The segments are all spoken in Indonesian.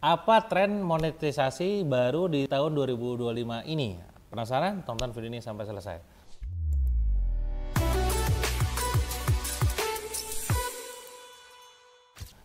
Apa tren monetisasi baru di tahun 2025 ini? Penasaran? Tonton video ini sampai selesai.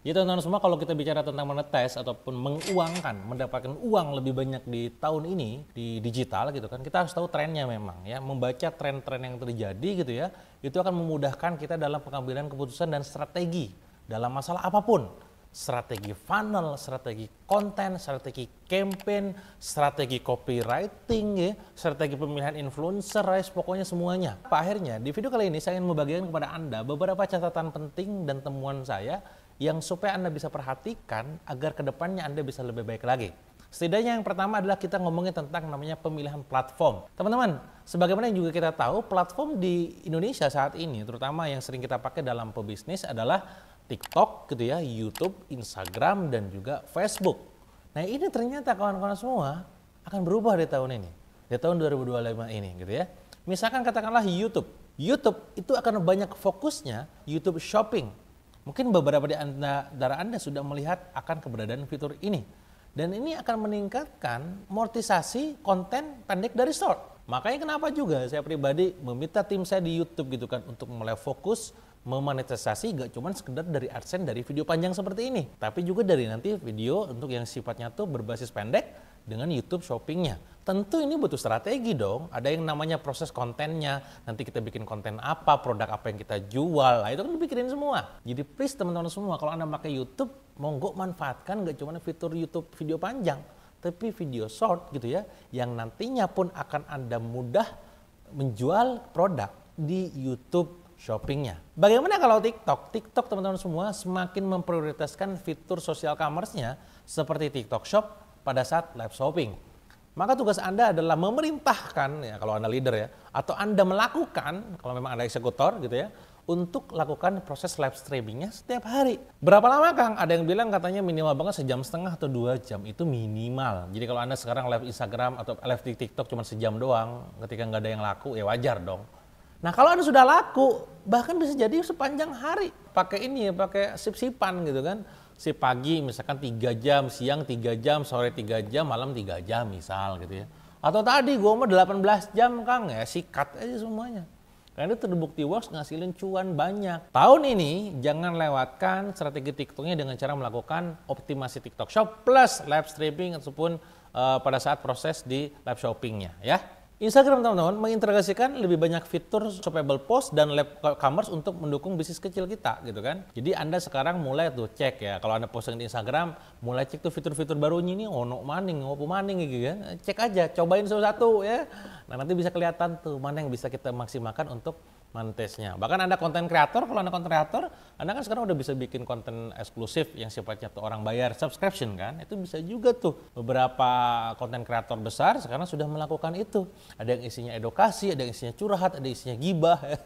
Jadi teman-teman semua, kalau kita bicara tentang monetize ataupun menguangkan, mendapatkan uang lebih banyak di tahun ini di digital gitu kan, kita harus tahu trennya memang ya, membaca tren-tren yang terjadi gitu ya, itu akan memudahkan kita dalam pengambilan keputusan dan strategi dalam masalah apapun. Strategi funnel, strategi konten, strategi campaign, strategi copywriting ya, strategi pemilihan influencer, pokoknya semuanya. Akhirnya di video kali ini saya ingin membagikan kepada Anda beberapa catatan penting dan temuan saya yang supaya Anda bisa perhatikan agar kedepannya Anda bisa lebih baik lagi. Setidaknya yang pertama adalah kita ngomongin tentang namanya pemilihan platform. Teman-teman, sebagaimana yang juga kita tahu, platform di Indonesia saat ini, terutama yang sering kita pakai dalam pebisnis adalah TikTok gitu ya, YouTube, Instagram, dan juga Facebook. Nah ini ternyata kawan-kawan semua akan berubah di tahun ini, di tahun 2025 ini gitu ya. Misalkan katakanlah YouTube itu akan banyak fokusnya YouTube Shopping. Mungkin beberapa di antara Anda sudah melihat akan keberadaan fitur ini. Dan ini akan meningkatkan monetisasi konten pendek dari short. Makanya kenapa juga saya pribadi meminta tim saya di YouTube gitu kan untuk mulai fokus memonetisasi gak cuma sekedar dari AdSense dari video panjang seperti ini, tapi juga dari nanti video untuk yang sifatnya tuh berbasis pendek dengan YouTube Shoppingnya. Tentu ini butuh strategi dong, ada yang namanya proses kontennya, nanti kita bikin konten apa, produk apa yang kita jual, itu kan dipikirin semua. Jadi please teman-teman semua, kalau Anda pakai YouTube, monggo manfaatkan gak cuma fitur YouTube video panjang, tapi video short gitu ya, yang nantinya pun akan Anda mudah menjual produk di YouTube Shoppingnya. Bagaimana kalau TikTok? TikTok teman-teman semua semakin memprioritaskan fitur social commerce-nya seperti TikTok Shop pada saat live shopping. Maka tugas Anda adalah memerintahkan, ya kalau Anda leader ya, atau Anda melakukan, kalau memang Anda eksekutor gitu ya, untuk lakukan proses live streamingnya setiap hari. Berapa lama Kang? Ada yang bilang katanya minimal banget sejam setengah atau 2 jam, itu minimal. Jadi kalau Anda sekarang live Instagram atau live di TikTok cuma sejam doang, ketika nggak ada yang laku ya wajar dong. Nah kalau Anda sudah laku, bahkan bisa jadi sepanjang hari pakai ini ya, pakai sip-sipan gitu kan. Si pagi misalkan 3 jam, siang 3 jam, sore 3 jam, malam 3 jam misal gitu ya. Atau tadi gue mau 18 jam Kang ya, sikat aja semuanya. Karena itu terbukti works ngasilin cuan banyak. Tahun ini jangan lewatkan strategi TikToknya dengan cara melakukan optimasi TikTok Shop plus live streaming ataupun pada saat proses di live shoppingnya ya. Instagram teman-teman mengintegrasikan lebih banyak fitur shoppable post dan live commerce untuk mendukung bisnis kecil kita gitu kan. Jadi Anda sekarang mulai tuh cek ya, kalau Anda posting di Instagram, mulai cek tuh fitur-fitur barunya ini, ono maning, ngopo maning gitu kan. Cek aja, cobain satu-satu ya. Nah nanti bisa kelihatan tuh mana yang bisa kita maksimalkan untuk monetisnya. Bahkan Anda konten kreator, kalau Anda konten kreator, Anda kan sekarang udah bisa bikin konten eksklusif yang sifatnya tuh orang bayar subscription kan. Itu bisa juga tuh. Beberapa konten kreator besar sekarang sudah melakukan itu. Ada yang isinya edukasi, ada yang isinya curhat, ada yang isinya gibah ya.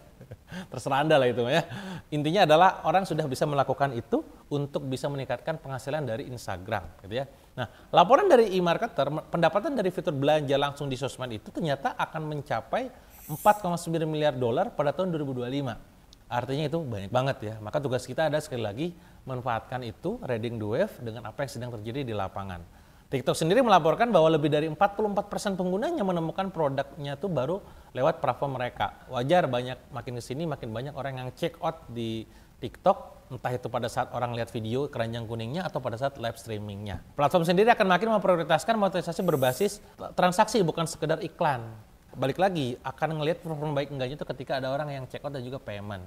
Terserah Anda lah itu ya. Intinya adalah orang sudah bisa melakukan itu untuk bisa meningkatkan penghasilan dari Instagram gitu ya. Nah, laporan dari e-marketer, pendapatan dari fitur belanja langsung di sosmed itu ternyata akan mencapai 4,9 miliar dolar pada tahun 2025. Artinya itu banyak banget ya. Maka tugas kita ada sekali lagi manfaatkan itu, riding the wave dengan apa yang sedang terjadi di lapangan. TikTok sendiri melaporkan bahwa lebih dari 44% penggunanya menemukan produknya itu baru lewat platform mereka. Wajar makin kesini makin banyak orang yang check out di TikTok, entah itu pada saat orang lihat video keranjang kuningnya atau pada saat live streamingnya. Platform sendiri akan makin memprioritaskan monetisasi berbasis transaksi bukan sekedar iklan. Balik lagi akan ngelihat performa baik enggaknya itu ketika ada orang yang check out dan juga payment.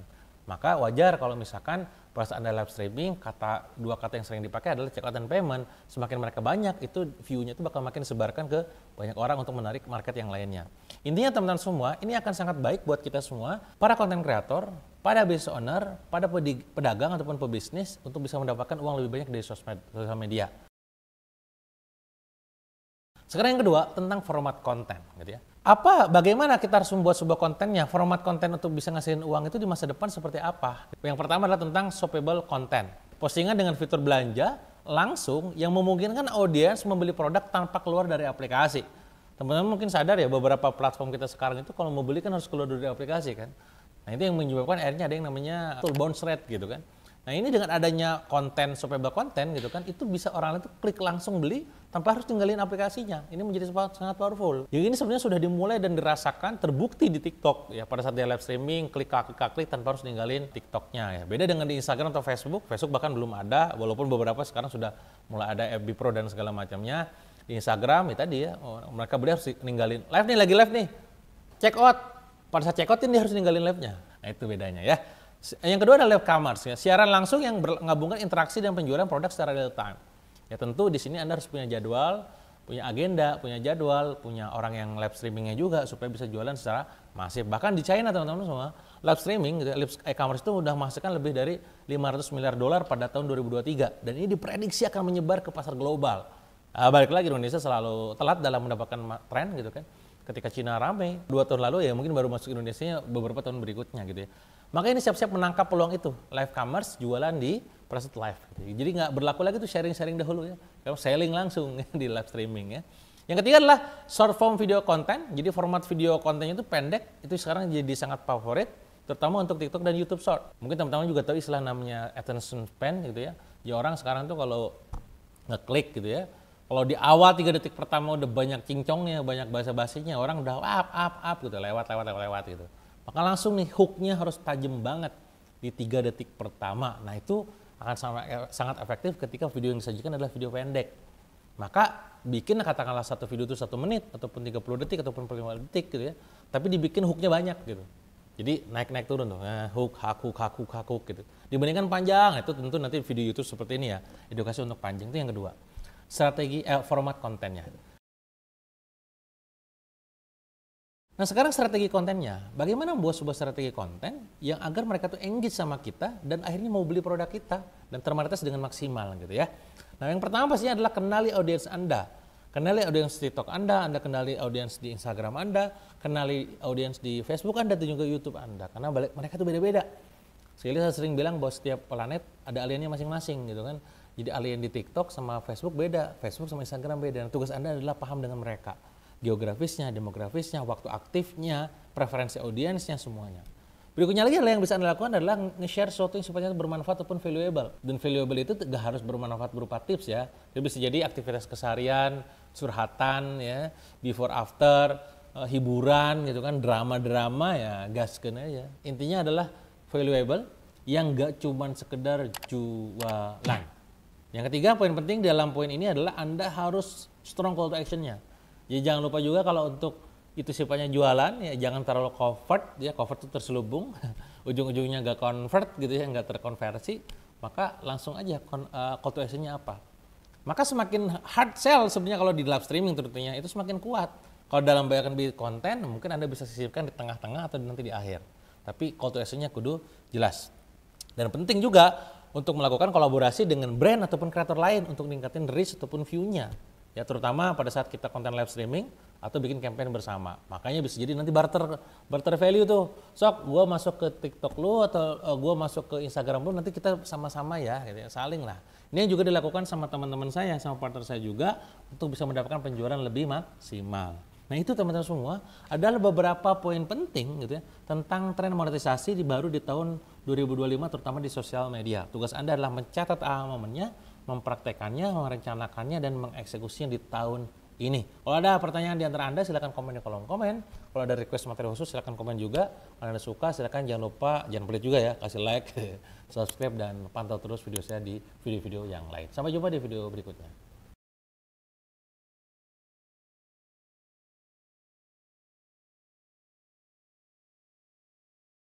Maka wajar kalau misalkan pas Anda live streaming, dua kata yang sering dipakai adalah check out dan payment. Semakin mereka banyak, itu view-nya itu bakal makin disebarkan ke banyak orang untuk menarik market yang lainnya. Intinya teman-teman semua, ini akan sangat baik buat kita semua, para content creator, para business owner, pada pedagang ataupun pebisnis untuk bisa mendapatkan uang lebih banyak dari sosial media. Sekarang yang kedua, tentang format konten gitu ya. Bagaimana kita harus membuat sebuah kontennya, format konten untuk bisa ngasihin uang itu di masa depan seperti apa? Yang pertama adalah tentang shoppable content. Postingan dengan fitur belanja langsung yang memungkinkan audiens membeli produk tanpa keluar dari aplikasi. Teman-teman mungkin sadar ya, beberapa platform kita sekarang itu kalau mau beli kan harus keluar dari aplikasi kan. Nah itu yang menyebabkan akhirnya ada yang namanya tool bounce rate gitu kan. Nah ini dengan adanya konten, survival konten gitu kan, itu bisa orang itu klik langsung beli tanpa harus tinggalin aplikasinya. Ini menjadi sangat powerful. Yang ini sebenarnya sudah dimulai dan dirasakan, terbukti di TikTok ya. Pada saat dia live streaming, klik tanpa harus ninggalin TikToknya ya. Beda dengan di Instagram atau Facebook. Facebook bahkan belum ada, walaupun beberapa sekarang sudah mulai ada FB Pro dan segala macamnya. Di Instagram ya tadi ya, mereka beli harus ninggalin live nih, lagi live nih, check out. Pada saat check out ini dia harus ninggalin live-nya. Nah itu bedanya ya. Yang kedua adalah live commerce ya, siaran langsung yang menggabungkan interaksi dan penjualan produk secara real time. Ya tentu di sini Anda harus punya jadwal, punya agenda, punya jadwal, punya orang yang live streamingnya juga supaya bisa jualan secara masif. Bahkan di China teman-teman semua, live streaming gitu, live e-commerce itu udah menghasilkan lebih dari 500 miliar dolar pada tahun 2023 dan ini diprediksi akan menyebar ke pasar global. Balik lagi Indonesia selalu telat dalam mendapatkan tren gitu kan. Ketika Cina rame 2 tahun lalu ya mungkin baru masuk Indonesia beberapa tahun berikutnya gitu ya. Maka ini siap-siap menangkap peluang itu, live commerce jualan di preset live. Gitu. Jadi nggak berlaku lagi tuh sharing-sharing dahulu ya, kalau selling langsung ya, di live streaming ya. Yang ketiga adalah short form video content. Jadi format video kontennya itu pendek, itu sekarang jadi sangat favorit, terutama untuk TikTok dan YouTube Short. Mungkin teman-teman juga tahu istilah namanya attention span gitu ya. Ya orang sekarang tuh kalau ngeklik gitu ya, kalau di awal 3 detik pertama udah banyak cincongnya, banyak basa-basinya, orang udah up gitu, lewat gitu. Maka langsung nih hooknya harus tajam banget di 3 detik pertama. Nah itu akan sangat efektif ketika video yang disajikan adalah video pendek. Maka bikin katakanlah satu video itu 1 menit, ataupun 30 detik, ataupun 45 detik gitu ya. Tapi dibikin hooknya banyak gitu. Jadi naik turun tuh, hook gitu. Dibandingkan panjang, itu tentu nanti video YouTube seperti ini ya. Edukasi untuk panjang itu yang kedua. Strategi format kontennya. Nah sekarang strategi kontennya, bagaimana membuat sebuah strategi konten yang agar mereka tuh engage sama kita dan akhirnya mau beli produk kita dan termonetis dengan maksimal gitu ya. Nah yang pertama pastinya adalah kenali audiens Anda. Kenali audiens TikTok Anda kenali audiens di Instagram Anda, kenali audiens di Facebook Anda dan juga YouTube Anda. Karena mereka tuh beda-beda. Saya sering bilang bahwa setiap planet ada aliennya masing-masing gitu kan. Jadi alien di TikTok sama Facebook beda, Facebook sama Instagram beda. Dan tugas Anda adalah paham dengan mereka. Geografisnya, demografisnya, waktu aktifnya, preferensi audiensnya, semuanya. Berikutnya lagi adalah yang bisa Anda lakukan adalah nge-share sesuatu yang sifatnya bermanfaat ataupun valuable. Dan valuable itu gak harus bermanfaat berupa tips ya. Dia bisa jadi aktivitas keseharian, curhatan ya, before after, hiburan gitu kan, drama-drama ya, gaskeun aja. Intinya adalah valuable yang gak cuman sekedar jualan. Yang ketiga, poin penting dalam poin ini adalah Anda harus strong call to action-nya. Jadi jangan lupa juga kalau untuk itu sifatnya jualan ya jangan terlalu covert ya, covert itu terselubung, ujung-ujungnya nggak convert gitu ya, nggak terkonversi, maka langsung aja call to action-nya apa. Maka semakin hard sell sebenarnya kalau di live streaming tentunya itu semakin kuat. Kalau dalam bayarkan konten mungkin Anda bisa sisipkan di tengah-tengah atau nanti di akhir. Tapi call to action-nya kudu jelas. Dan penting juga untuk melakukan kolaborasi dengan brand ataupun kreator lain untuk meningkatkan reach ataupun view-nya. Ya terutama pada saat kita konten live streaming atau bikin campaign bersama. Makanya bisa jadi nanti barter value tuh. Sok gua masuk ke TikTok lu atau gua masuk ke Instagram lu, nanti kita sama-sama ya gitu ya, saling lah. Ini yang juga dilakukan sama teman-teman saya, sama partner saya juga untuk bisa mendapatkan penjualan lebih maksimal. Nah itu teman-teman semua adalah beberapa poin penting gitu ya tentang tren monetisasi baru di tahun 2025 terutama di sosial media. Tugas Anda adalah mencatat momennya, mempraktekannya, merencanakannya dan mengeksekusinya di tahun ini. Kalau ada pertanyaan di antara Anda silakan komen di kolom komen. Kalau ada request materi khusus silakan komen juga. Kalau Anda suka silakan jangan pelit juga ya kasih like, subscribe dan pantau terus video saya di video-video yang lain. Sampai jumpa di video berikutnya.